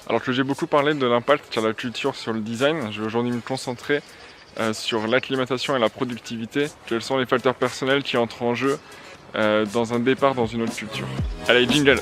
Alors que j'ai beaucoup parlé de l'impact qu'a la culture sur le design, je vais aujourd'hui me concentrer sur l'acclimatation et la productivité. Quels sont les facteurs personnels qui entrent en jeu dans un départ dans une autre culture. Allez, jingle!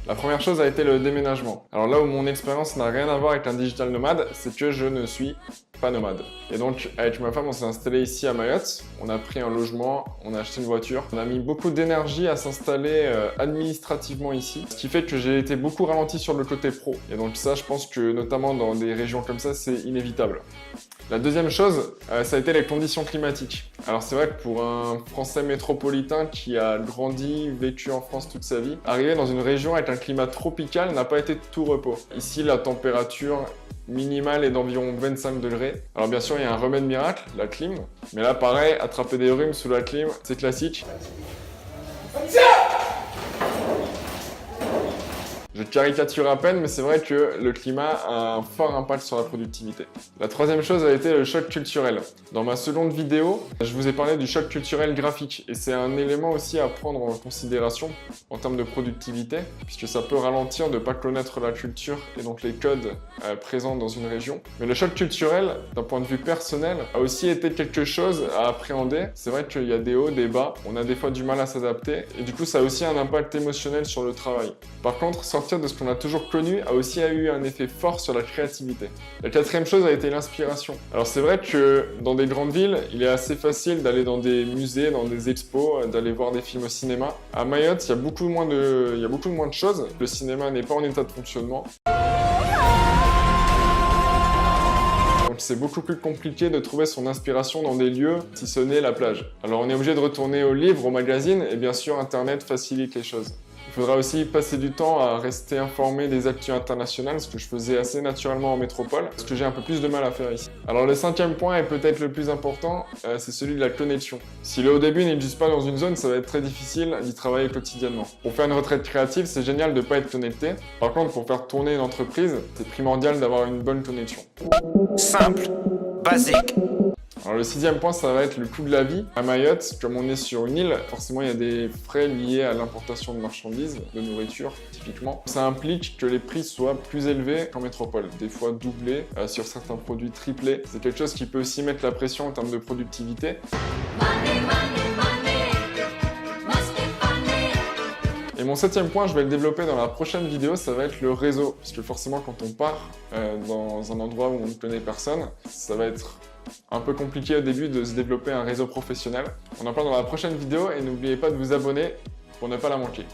La première chose a été le déménagement. Alors là où mon expérience n'a rien à voir avec un digital nomade, c'est que je ne suis pas nomade. Et donc avec ma femme, on s'est installé ici à Mayotte, on a pris un logement, on a acheté une voiture. On a mis beaucoup d'énergie à s'installer administrativement ici, ce qui fait que j'ai été beaucoup ralenti sur le côté pro. Et donc ça, je pense que notamment dans des régions comme ça, c'est inévitable. La deuxième chose, ça a été les conditions climatiques. Alors c'est vrai que pour un Français métropolitain qui a grandi, vécu en France toute sa vie, arriver dans une région avec un climat tropical n'a pas été de tout repos. Ici, la température minimale est d'environ 25 degrés. Alors bien sûr, il y a un remède miracle, la clim. Mais là, pareil, attraper des rhumes sous la clim, c'est classique. Je caricature à peine, mais c'est vrai que le climat a un fort impact sur la productivité. La troisième chose a été le choc culturel. Dans ma seconde vidéo, je vous ai parlé du choc culturel graphique, et c'est un élément aussi à prendre en considération en termes de productivité, puisque ça peut ralentir de ne pas connaître la culture et donc les codes présents dans une région. Mais le choc culturel, d'un point de vue personnel, a aussi été quelque chose à appréhender. C'est vrai qu'il y a des hauts, des bas, on a des fois du mal à s'adapter, et du coup ça a aussi un impact émotionnel sur le travail. Par contre, sortir de ce qu'on a toujours connu a aussi eu un effet fort sur la créativité. La quatrième chose a été l'inspiration. Alors c'est vrai que dans des grandes villes, il est assez facile d'aller dans des musées, dans des expos, d'aller voir des films au cinéma. À Mayotte, il y a beaucoup moins de choses. Le cinéma n'est pas en état de fonctionnement. Donc c'est beaucoup plus compliqué de trouver son inspiration dans des lieux, si ce n'est la plage. Alors on est obligé de retourner aux livres, aux magazines, et bien sûr Internet facilite les choses. Il faudra aussi passer du temps à rester informé des actus internationales, ce que je faisais assez naturellement en métropole, ce que j'ai un peu plus de mal à faire ici. Alors le cinquième point est peut-être le plus important, c'est celui de la connexion. Si le haut début n'existe pas dans une zone, ça va être très difficile d'y travailler quotidiennement. Pour faire une retraite créative, c'est génial de ne pas être connecté. Par contre, pour faire tourner une entreprise, c'est primordial d'avoir une bonne connexion. Simple, basique. Alors le sixième point, ça va être le coût de la vie. À Mayotte, comme on est sur une île, forcément il y a des frais liés à l'importation de marchandises, de nourriture typiquement. Ça implique que les prix soient plus élevés qu'en métropole, des fois doublés, sur certains produits triplés. C'est quelque chose qui peut aussi mettre la pression en termes de productivité. Et mon septième point, je vais le développer dans la prochaine vidéo, ça va être le réseau. Parce que forcément, quand on part dans un endroit où on ne connaît personne, ça va être un peu compliqué au début de se développer un réseau professionnel. On en parle dans la prochaine vidéo et n'oubliez pas de vous abonner pour ne pas la manquer.